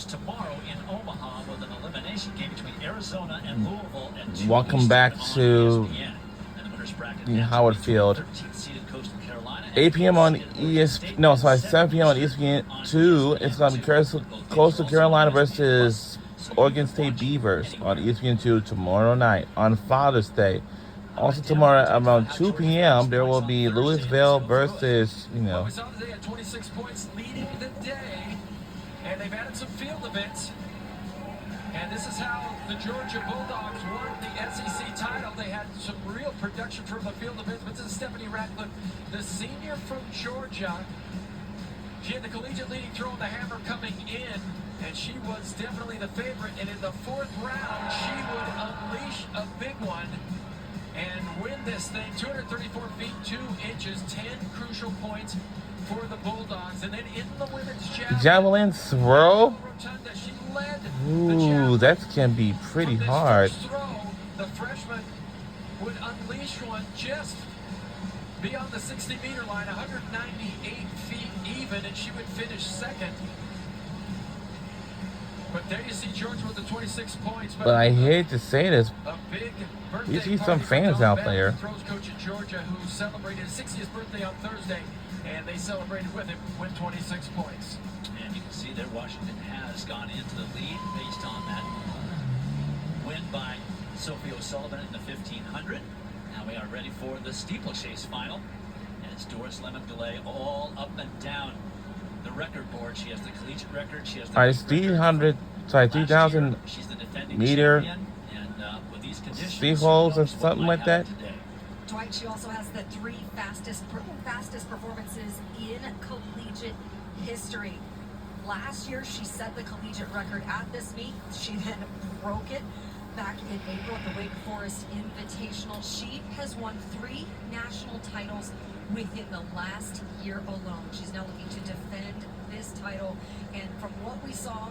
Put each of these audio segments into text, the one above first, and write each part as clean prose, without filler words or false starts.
continues tomorrow in Omaha with an elimination game between Arizona and Louisville. And welcome back to Howard Field. 8 p.m. on ESPN. No, sorry, 7 p.m. on ESPN2. It's going to be Coastal Carolina versus Oregon State Beavers on ESPN2 tomorrow night on Father's Day. Also tomorrow around 2 p.m. there will be Louisville versus, We saw they had 26 points leading the day, and they've added some field events. And this is how the Georgia Bulldogs won the SEC title. They had some real production from the field events. But this is Stephanie Ratcliffe, the senior from Georgia. She had the collegiate leading throw and the hammer coming in, and she was definitely the favorite. And in the fourth round, she would unleash a big one and win this thing. 234 feet, 2 inches, 10 crucial points for the Bulldogs. And then in the women's javelin throw. Rotunda, she led Ooh, that can be pretty hard. Throw, the freshman would unleash one just beyond the 60-meter line, 198 feet even, and she would finish second. But there you see Georgia with the 26 points. But I hate to say this, you see some fans out there. Throws coach in Georgia who celebrated his 60th birthday on Thursday, and they celebrated with him with 26 points. And you can see there Washington has gone into the lead based on that win by Sophie O'Sullivan in the 1500. Now we are ready for the steeplechase final. And it's Doris Lemon-Goulet all up and down the record board. She has the collegiate record. She has the 3,000 meter steeples or something like that. Dwight, she also has the 3 fastest performances in collegiate history. Last year, she set the collegiate record at this meet. She then broke it back in April at the Wake Forest Invitational. She has won 3 national titles within the last year alone. She's now looking to defend this title. And from what we saw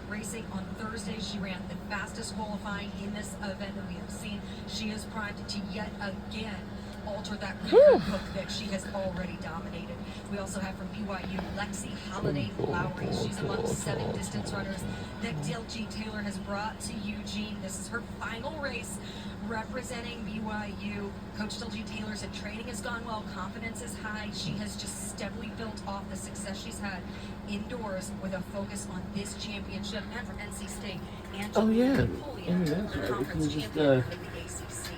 racing on Thursday, she ran the fastest qualifying in this event that we have seen. She is primed to yet again alter that record book that she has already dominated. We also have from BYU, Lexi Holiday Lowry. She's among 7 distance runners that Deljeet Taylor has brought to Eugene. This is her final race representing BYU. Coach Deljeet Taylor said training has gone well, confidence is high. She has just steadily built off the success she's had indoors with a focus on this championship, and from NC State. Angela Napoleon, conference champion for the ACC.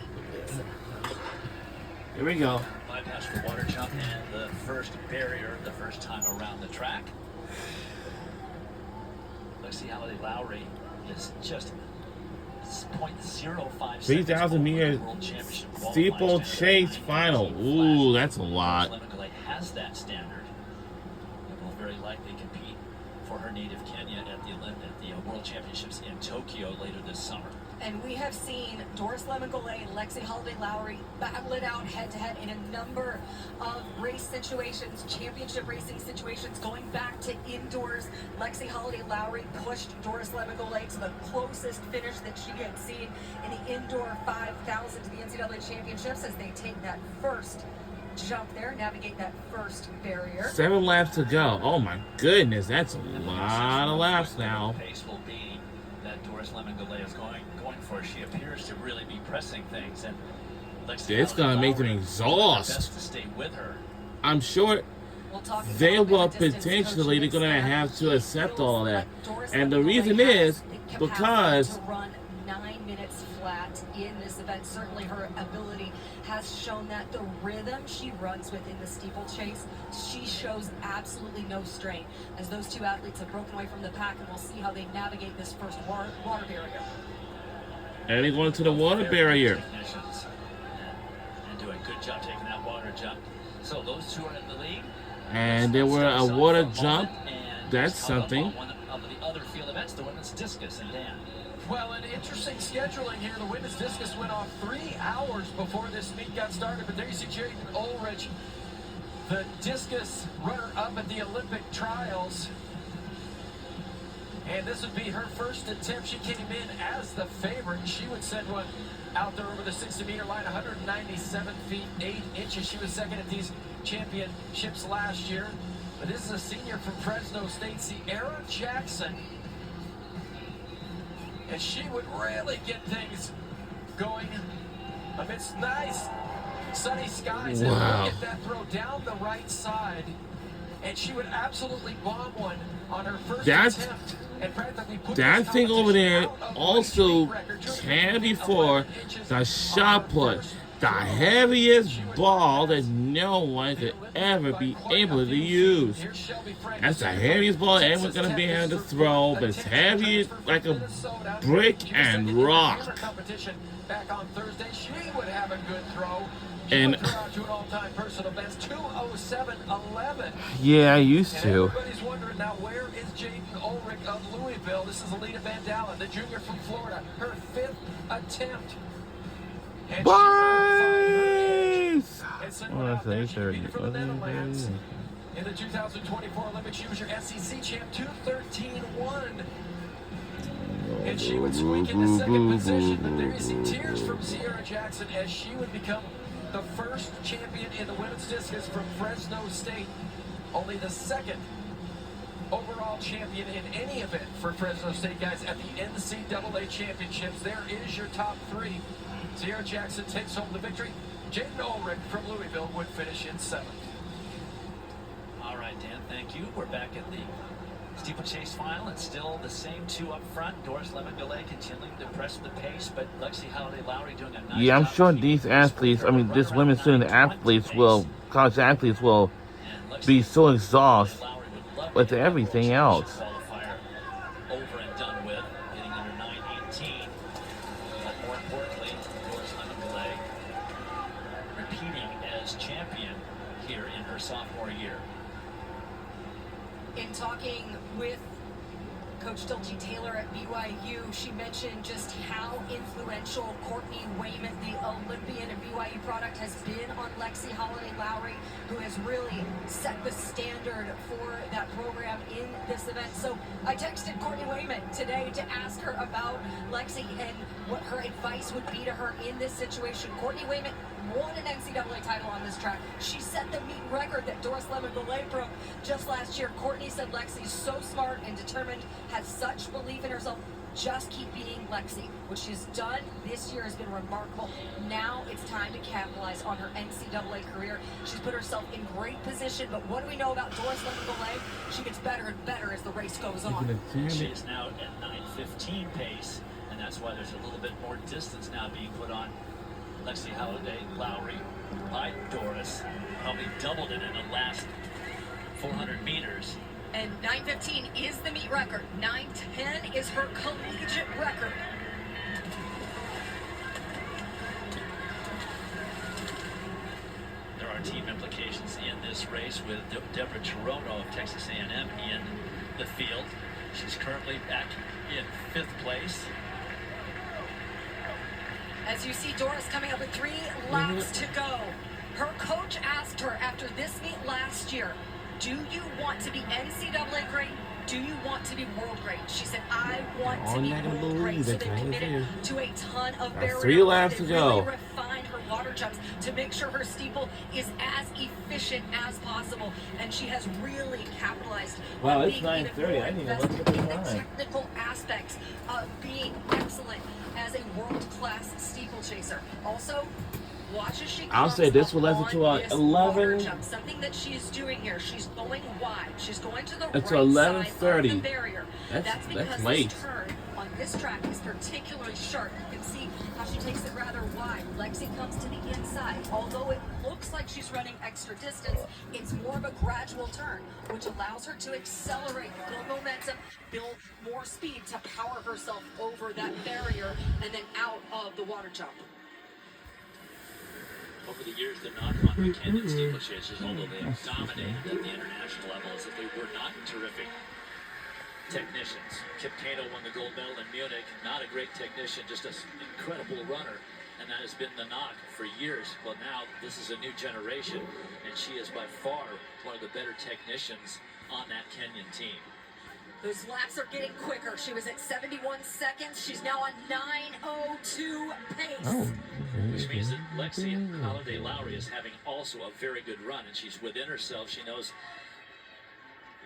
Here we go. Bypass the water jump and the first barrier the first time around the track. Lexi Holiday Lowry is just 0.05 3,000 meter steeplechase final. Ooh, that's a lot. Lemon-Goulet has that standard. It will very likely compete for her native Kenya at the World Championships in Tokyo later this summer. And we have seen Doris Lemon-Goulet and Lexi Holiday Lowry battle it out head-to-head in a number of race situations, championship racing situations, going back to indoors. Lexi Holiday Lowry pushed Doris Lemon-Goulet to the closest finish that she had seen in the indoor 5,000 to the NCAA championships as they take that first jump there, navigate that first barrier. 7 laps to go. Oh my goodness, that's a lot of laps now. Pace will be that Doris Lemon-Goulet is going for. She appears to really be pressing things, and it's gonna make them exhaust. To stay with her. I'm sure they will potentially, they're gonna have to accept all of that. And the reason is because to run 9 minutes flat in this event. Certainly her ability has shown that. The rhythm she runs with in the steeplechase, she shows absolutely no strain, as those 2 athletes have broken away from the pack, and we'll see how they navigate this first water barrier. And they're going to the water barrier. And do a good job taking that water jump. So those 2 are in the lead. And there were a water jump. That's something. One of the other field events, the women's discus, and Dan. Well, an interesting scheduling here. The women's discus went off 3 hours before this meet got started. But there you see Jaden Ulrich, the discus runner-up at the Olympic trials. And this would be her first attempt. She came in as the favorite. She would send one out there over the 60-meter line, 197 feet, 8 inches. She was second at these championships last year. But this is a senior from Fresno State, Sierra Jackson. And she would really get things going amidst nice sunny skies. And Wow. look at that throw down the right side. And she would absolutely bomb one on her first attempt. And practically put That this thing over there competition out of also the street record, just came before 11 inches the on shot her put, first the throw. heaviest She would ball that pass no one the could Olympic ever by be quite a able to few use. feet. Here's Shelby Frank. That's the heaviest ball anyone's gonna be able to throw, but it's heavy like a brick and rock. Competition back on Thursday. She would have a good throw. And- She would throw out to an all-time personal best 2:07.11. Yeah, I used And to. everybody's wondering now, where is Jaden Ulrich of Louisville? This is Alita Van Dalen, the junior from Florida, her 5th attempt. And she will find her edge. Boys! And send Oh, one that's out there. She 8:30. competed for the Netherlands. In the 2024 Olympics, she was your SEC champ, 2:13.1. And she would squeak into second position, but there you see tears from Sierra Jackson as she would become the first champion in the women's discus from Fresno State. Only the second overall champion in any event for Fresno State, guys, at the NCAA championships. There is your top 3. Sierra Jackson takes home the victory. Jaden Ulrich from Louisville would finish in 7th. All right, Dan, thank you. We're back at the steeplechase final. It's still the same 2 up front. Doris Lemon-Goulet continuing to press the pace, but Lexi Holiday-Lowry doing a nice Yeah, I'm job sure of keeping these pace athletes, with I her mean, run this around women's student 9:20 athletes pace. will, college athletes will And Lexi be so exhausted Holiday-Lowry would love to with get that everything World else. Championship qualifier over and done with, getting under 9:18. But more importantly, Doris Lemon-Goulet repeating as champion here in her sophomore year. In talking with Coach Dulcie Taylor at BYU, she mentioned just how influential Courtney Wayman, the Olympian and BYU product, has been on Lexi Holiday-Lowry, who has really set the standard for that program in this event. So I texted Courtney Wayman today to ask her about Lexi and what her advice would be to her in this situation. Courtney Wayman won an NCAA title on this track. She set the meet record that Doris Lemon-Goulet broke just last year. Courtney said Lexi's so smart and determined, has such belief in herself. Just keep being Lexi. What she's done this year has been remarkable. Now it's time to capitalize on her NCAA career. She's put herself in great position, but what do we know about Doris Lemon-Goulet? She gets better and better as the race goes on. She is now at 9:15 pace, and that's why there's a little bit more distance now being put on Lexi Holiday-Lowry by Doris. Probably doubled it in the last 400 meters. And 9:15 is the meet record. 9:10 is her collegiate record. There are team implications in this race with Deborah Chirono of Texas A&M in the field. She's currently back in 5th place. As you see Doris coming up with 3 laps to go. Her coach asked her after this meet last year, do you want to be NCAA great? Do you want to be world great? She said, I want to be world great. So they committed to a ton of barrier. 3 laps to They go. really refined her water jumps to make sure her steeple is as efficient as possible. And she has really capitalized Wow, on it's being even 9:30. more I didn't even invested look at the in the time. technical aspects of being excellent as a world-class steeplechaser. Also, watch as she I'll comes say this up will last on until this 11. water jump. Something that she's doing here. She's going wide. She's going to the It's right side 11:30. of the barrier. That's because late. this turn on this track is particularly sharp. You can see how she takes it rather wide. Lexi comes to the inside. Although it looks like she's running extra distance, it's more of a gradual turn, which allows her to accelerate, build momentum, build more speed to power herself over that barrier and then out of the water jump. Over the years, the knock on the Canyon steeplechasers, although they have dominated at the international level, is that they were not terrific technicians. Kip Keino won the gold medal in Munich. Not a great technician, just an incredible runner. And that has been the knock for years. Well, now this is a new generation, and she is by far one of the better technicians on that Kenyan team. Those laps are getting quicker. She was at 71 seconds. She's now on 9:02 pace. Oh. Which means that Lexi Holiday-Lowry is having also a very good run, and she's within herself. She knows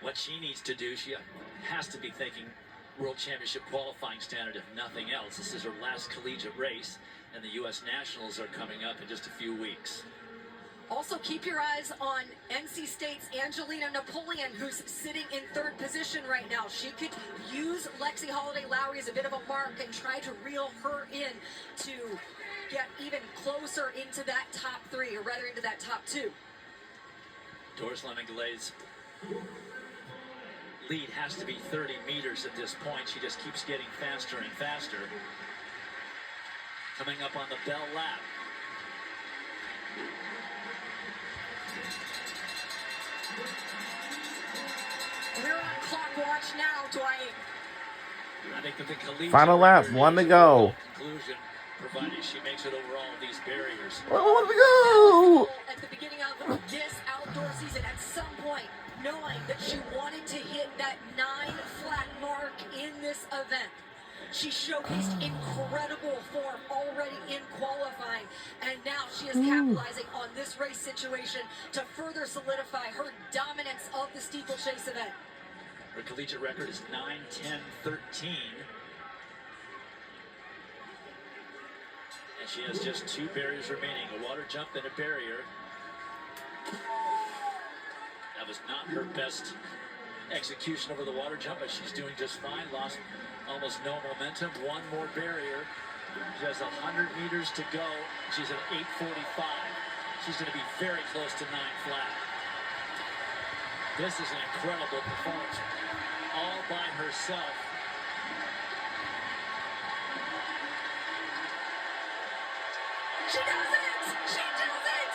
what she needs to do. She has to be thinking World Championship qualifying standard, if nothing else. This is her last collegiate race, and the U.S. Nationals are coming up in just a few weeks. Also, keep your eyes on NC State's Angelina Napoleon, who's sitting in third position right now. She could use Lexi Holiday-Lowry as a bit of a mark and try to reel her in to get even closer into that top three, or rather into that top two. Doris Lemon-Galay's lead has to be 30 meters at this point. She just keeps getting faster and faster. Coming up on the bell lap. We're on clock watch now, Dwight. I think that the collegiate Final lap, record one to is go. Conclusion, provided she makes it over all of these barriers. One to go. At the beginning of this outdoor season, at some point, knowing that she wanted to hit that 9 flat mark in this event. She showcased incredible form already in qualifying, and now she is capitalizing on this race situation to further solidify her dominance of the steeplechase event. Her collegiate record is 9:10:13. And she has just 2 barriers remaining, a water jump and a barrier. That was not her best execution over the water jump, but she's doing just fine. Lost almost no momentum. 1 more barrier. She has 100 meters to go. She's at 8:45. She's going to be very close to 9 flat. This is an incredible performance, all by herself. She does it! She does it!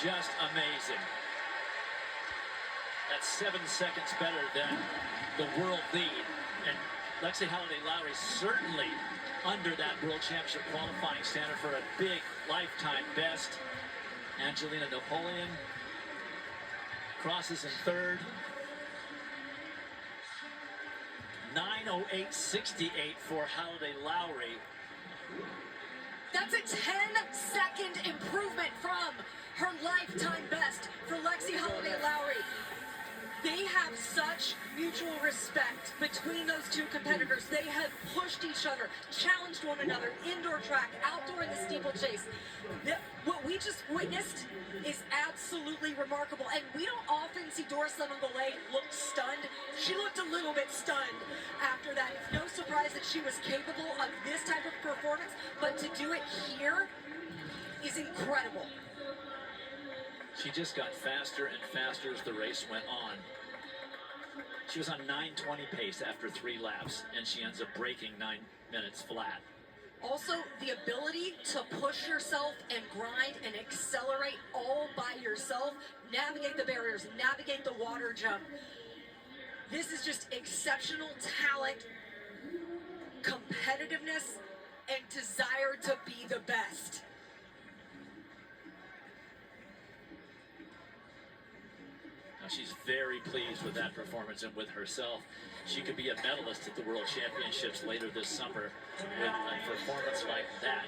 Just amazing. That's 7 seconds better than the world lead. And Lexi Holiday-Lowry certainly under that World Championship qualifying standard for a big lifetime best. Angelina Napoleon crosses in third. 9:08.68 for Holiday-Lowry. That's a 10-second improvement from her lifetime best for Lexi Holiday-Lowry. They have such mutual respect between those two competitors. They have pushed each other, challenged one another, indoor track, outdoor in the steeplechase. What we just witnessed is absolutely remarkable. And we don't often see Doris Lemon-Galay look stunned. She looked a little bit stunned after that. It's no surprise that she was capable of this type of performance, but to do it here is incredible. She just got faster and faster as the race went on. She was on 9:20 pace after 3 laps, and she ends up breaking 9 minutes flat. Also, the ability to push yourself and grind and accelerate all by yourself, navigate the barriers, navigate the water jump. This is just exceptional talent, competitiveness, and desire to be the best. Now, she's very pleased with that performance and with herself. She could be a medalist at the World Championships later this summer with a performance like that.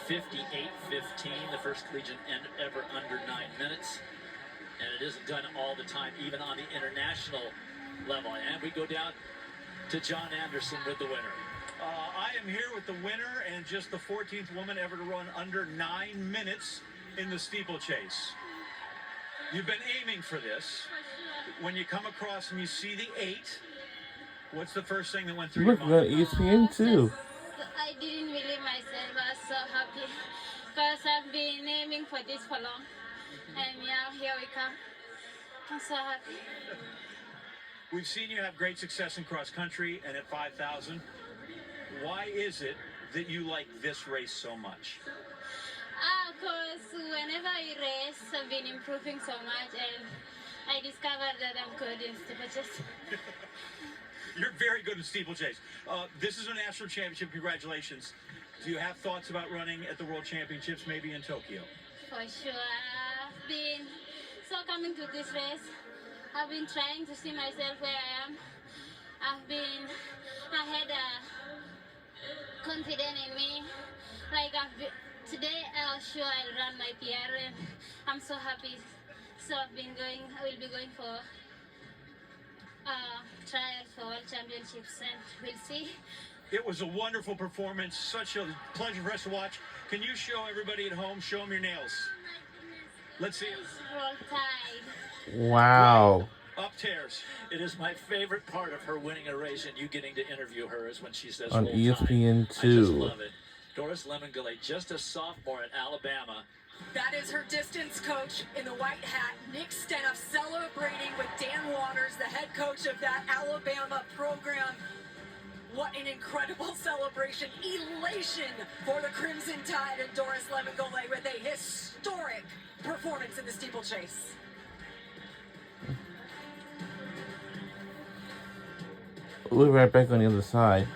8:58.15, the first collegiate ever under 9 minutes. And it isn't done all the time, even on the international level. And we go down to John Anderson with the winner. I am here with the winner and just the 14th woman ever to run under 9 minutes in the steeplechase. You've been aiming for this. When you come across and you see the 8, what's the first thing that went through your Look, mind? ESPN too. I didn't believe myself. I was so happy because I've been aiming for this for long. And yeah, here we come. I'm so happy. We've seen you have great success in cross country and at 5,000. Why is it that you like this race so much? Because whenever I race, I've been improving so much, and I discovered that I'm good in steeplechase. You're very good in steeplechase. This is a national championship. Congratulations. Do you have thoughts about running at the World Championships, maybe in Tokyo? For sure. I've been so coming to this race. I've been trying to see myself where I am. I had confidence in me. Like today, I was sure I'll run my PR, and I'm so happy. So I will be going for trial for World Championships, and we'll see. It was a wonderful performance. Such a pleasure for us to watch. Can you show everybody at home? Show them your nails. Let's see. Roll Tide. Wow. Up tears. It is my favorite part of her winning a race and you getting to interview her is when she says On roll ESPN2. Tide. I just love it. Doris Lemon-Goulet, just a sophomore at Alabama. That is her distance coach in the white hat, Nick Stenoff, celebrating with Dan Waters, the head coach of that Alabama program. What an incredible celebration, elation for the Crimson Tide and Doris Lemon-Goulet with a historic performance in the steeplechase. We'll be right back on the other side.